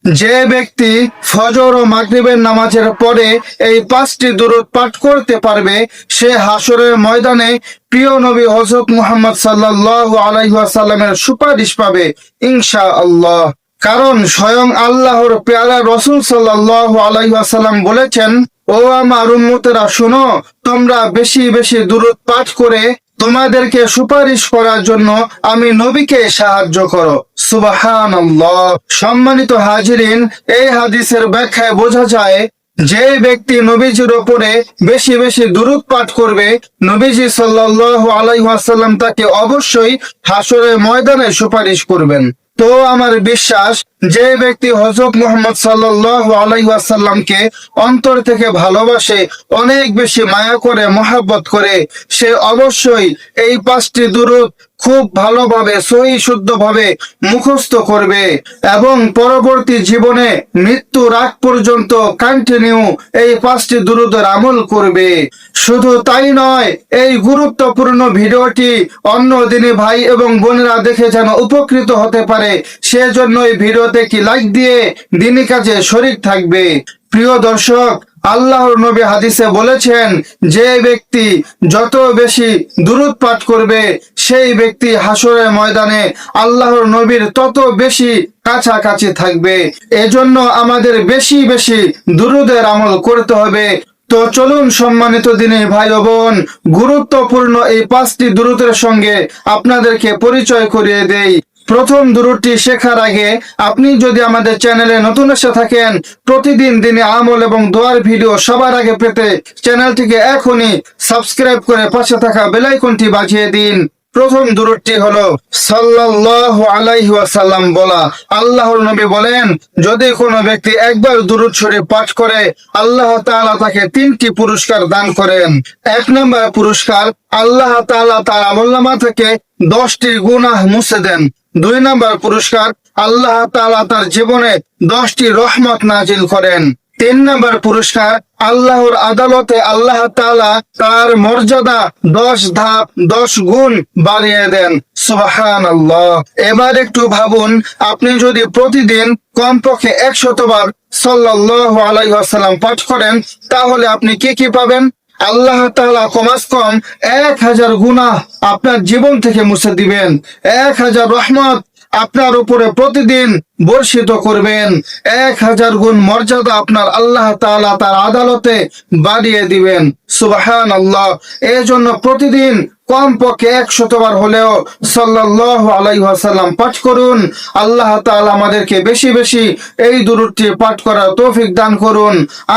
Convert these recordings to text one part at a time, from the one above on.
যে ব্যক্তি ফজর ও মাগরিবের নামাজের পরে এই 5টি দুরূদ পাঠ করতে পারবে সে হাসরের ময়দানে প্রিয় নবী হযরত মুহাম্মদ সাল্লাল্লাহু আলাইহি ওয়াসাল্লামের সুপারিশ পাবে ইনশাআল্লাহ। কারণ স্বয়ং আল্লাহর পেয়ারা রাসূল সাল্লাল্লাহু আলাইহি ওয়াসাল্লাম বলেছেন, ও আমার উম্মতেরা শুনো, তোমরা বেশি বেশি দুরূদ পাঠ করে তোমাদেরকে সুপারিশ করার জন্য আমি নবীকে সাহায্য করো। সুবহানাল্লাহ। সম্মানিত হাজিরিন, এই হাদিসের ব্যাখ্যায় বোঝা যায় যে ব্যক্তি নবীজির উপরে বেশি বেশি দুরূদ পাঠ করবে নবীজি সাল্লাল্লাহু আলাইহি ওয়াসাল্লাম তাকে অবশ্যই হাসরের ময়দানে সুপারিশ করবেন। তো আমার বিশ্বাস যে ব্যক্তি হযরত মুহাম্মদ সাল্লাল্লাহু আলাইহি ওয়াসাল্লামকে অন্তর থেকে ভালোবাসে, অনেক বেশি মায়া করে, মহব্বত করে, সে অবশ্যই এই 5টি দুরূদ খুব ভালোভাবে সহি শুদ্ধভাবে মুখস্থ করবে এবং পরবর্তী জীবনে মৃত্যুর আগ পর্যন্ত কন্টিনিউ এই 5টি দুরূদের আমল করবে। শুধু তাই নয়, এই গুরুত্বপূর্ণ ভিডিওটি অন্য দিনী ভাই এবং বোনেরা দেখে যেন উপকৃত হতে পারে, সেজন্য এই ভিডিওতে কি লাইক দিয়ে দিনী কাজে শরীক থাকবে। প্রিয় দর্শক, আল্লাহর নবী হাদিসে বলেছেন, যে ব্যক্তি যত বেশি দুরূদ পাঠ করবে সেই ব্যক্তি হাসরের ময়দানে আল্লাহর নবীর তত বেশি কাছাকাছি থাকবে। এজন্য আমাদের বেশি বেশি দুরূদের আমল করতে হবে। তো চলুন সম্মানিত দিনী ভাই ও বোন, গুরুত্বপূর্ণ এই 5টি দুরূদের সঙ্গে আপনাদেরকে পরিচয় করিয়ে দেই। প্রথম দুরূদটি শেখার আগে আপনি যদি আমাদের চ্যানেলে নতুন এসে থাকেন, প্রতিদিন দিনে আমল এবং দোয়ার ভিডিও সবার আগে পেতে চ্যানেলটিকে এখনই সাবস্ক্রাইব করে পাশে থাকা বেল আইকনটি বাজিয়ে দিন। প্রথম দুরূদটি হলো সাল্লাল্লাহু আলাইহি ওয়াসাল্লাম বলা। আল্লাহর নবী বলেন, যদি কোনো ব্যক্তি একবার দুরূদ শরীফ পাঠ করে আল্লাহ তাআলা তাকে 3টি পুরস্কার দান করেন। 1 নম্বর পুরস্কার, আল্লাহ তাআলা তার আমলনামা থেকে 10টি গুনাহ মুছে দেন। 2 নম্বর পুরস্কার, আল্লাহ তাআলা তার জীবনে 10টি রহমত নাজিল করেন। 3 নম্বর পুরস্কার, আল্লাহর আদালতে আল্লাহ তাআলা তার মর্যাদা 10 ধাপ 10 গুণ বাড়িয়ে দেন। সুবহানাল্লাহ। এবার একটু ভাবুন, আপনি যদি প্রতিদিন কমপক্ষে 100 বার সাল্লাল্লাহু আলাইহি ওয়াসাল্লাম পাঠ করেন তাহলে আপনি কি কি পাবেন? আল্লাহ তাআলা কমাস কম 1000 গুনাহ আপনার জীবন থেকে মুছে দিবেন। 1000 রহমত আপনার উপরে প্রতিদিন বর্ষিত করবেন। 1000 গুণ মর্যাদা আপনার আল্লাহ তাআলা তার আদালতে বাড়িয়ে দিবেন। সুবহানাল্লাহ। এই জন্য প্রতিদিন কমপক্ষে 100 বার হলেও সাল্লাল্লাহু আলাইহি ওয়াসাল্লাম পাঠ করুন। আল্লাহ তাআলা আমাদেরকে বেশি বেশি এই দুরূদটি পাঠ করার তৌফিক দান করুন।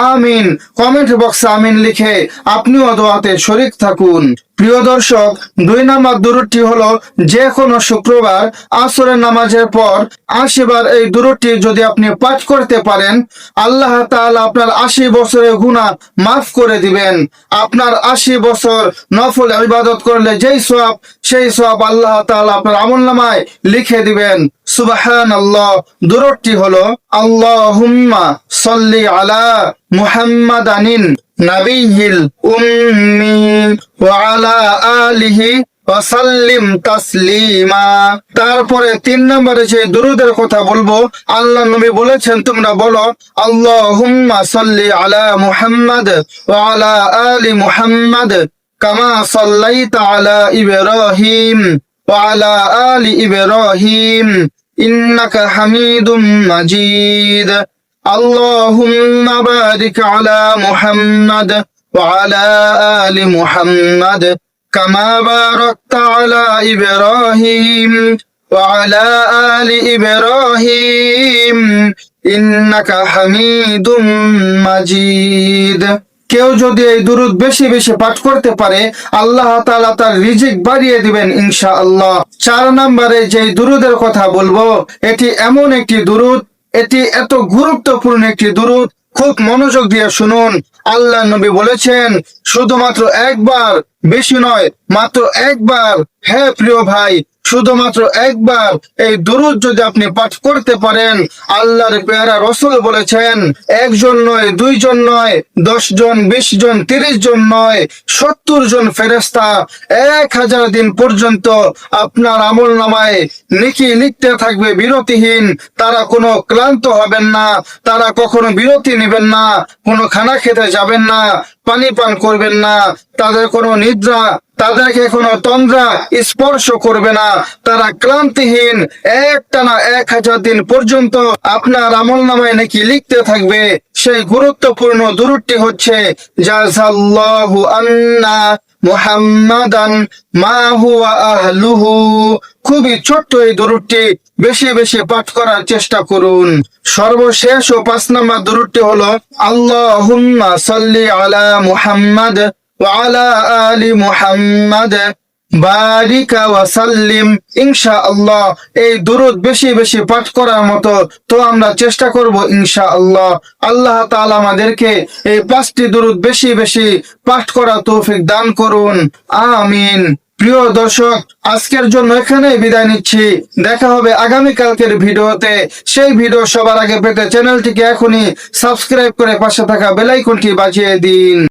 আমিন। কমেন্ট বক্সে আমিন লিখে আপনিও দোয়াতে শরীক থাকুন। প্রিয় দর্শক, 2 নম্বর দুরূদটি হলো, যে কোনো শুক্রবার আসরের নামাজের পর 80 বার এই দুরূদটি যদি আপনি পাঠ করতে পারেন, আল্লাহ তাআলা আপনার 80 বছরের গুনাহ মাফ করে দিবেন। আপনার 80 বছর নফল ইবাদত করলে যেই সওয়াব, সেই সওয়াব আল্লাহ তাআলা আপনার আমলনামায় লিখে দিবেন। সুবহানাল্লাহ। দুরূদটি হলো, আল্লাহুম্মা সাল্লি আলা মুহাম্মাদানিন নাবিয়্যিল উম্মি ওয়া আলা আলিহি ওয়া সাল্লিম তাসলিমা। তারপরে 3 নম্বরে যে দুরূদের কথা বলবো, আল্লাহ নবী বলেছেন, তোমরা বলো, আল্লাহুম্মা সাল্লি আলা মুহাম্মাদ ওয়া আলা আলি মুহাম্মাদ কামা সাল্লাইতা আলা ইব্রাহিম ওয়া আলা আলি ইব্রাহিম ইন্নাকা হামিদুম মাজিদ। আল্লাহুম্মা বারিক আলা মুহাম্মাদ ওয়া আলা আলি মুহাম্মাদ কামা বারাকতা আলা ইব্রাহিম ওয়া আলা আলি ইব্রাহিম ইন্নাকা হামিদুম মাজিদ। কেউ যদি এই দুরূদ বেশি বেশি পাঠ করতে পারে আল্লাহ তাআলা তার রিজিক বাড়িয়ে দিবেন ইনশাআল্লাহ। 4 নম্বরে যে দুরূদের কথা বলবো, এটি এমন একটি দুরূদ, এটি এত গুরুত্বপূর্ণ একটি দুরূদ, খুব মনোযোগ দিয়ে শুনুন। আল্লাহ নবী বলেছেন, শুধুমাত্র একবার, বেশি নয়, মাত্র একবার, হ্যাঁ প্রিয় ভাই, শুধুমাত্র একবার এই দুরূদ যদি আপনি পাঠ করতে পারেন, আল্লাহর পেয়ারা রাসূল বলেছেন, একজন নয়, দুইজন নয়, 10 জন, 20 জন, 30 জন নয়, 70 জন ফেরেশতা 1000 দিন পর্যন্ত আপনার আমলনামায় নেকি লিখতে থাকবে বিরতিহীন। তারা কোনো ক্লান্ত হবেন না, তারা কখনো বিরতি নেবেন না, কোনো খানা খেতে যাবেন না, পানি পান করবেন না, তাদের কোনো নিদ্রা, তাদেরকে কোনো তন্দ্রা স্পর্শ করবে না। তারা ক্লান্তিহীন একটানা 1000 দিন পর্যন্ত আপনার আমলনামায় নাকি লিখতে থাকবে। সেই গুরুত্বপূর্ণ দুরূদটি হচ্ছে জাযাল্লাহু আন্না মুহাম্মাদান মা হুয়া আহলুহু। খুবই ছোট্ট এই দুরূদটি, বেশি বেশি পাঠ করার চেষ্টা করুন। সর্বশেষ ও 5 নম্বর দুরূদটি হলো আল্লাহুম্মা সাল্লি আলা মুহাম্মাদ ওয়া আলা আলি মুহাম্মাদ বারিকা ওয়া সাল্লিম। ইনশাআল্লাহ এই দুরূদ বেশি বেশি পাঠ করার মতো তো আমরা চেষ্টা করব ইনশাআল্লাহ। আল্লাহ তাআলা আমাদেরকে এই 5টি দুরূদ বেশি বেশি পাঠ করার তৌফিক দান করুন, আমিন। প্রিয় দর্শক, আজকের জন্য এখানেই বিদায় নিচ্ছি। দেখা হবে আগামী কালকের ভিডিওতে। সেই ভিডিও সবার আগে পেতে চ্যানেলটিকে এখনই সাবস্ক্রাইব করে পাশে থাকা বেল আইকনটি বাজিয়ে দিন।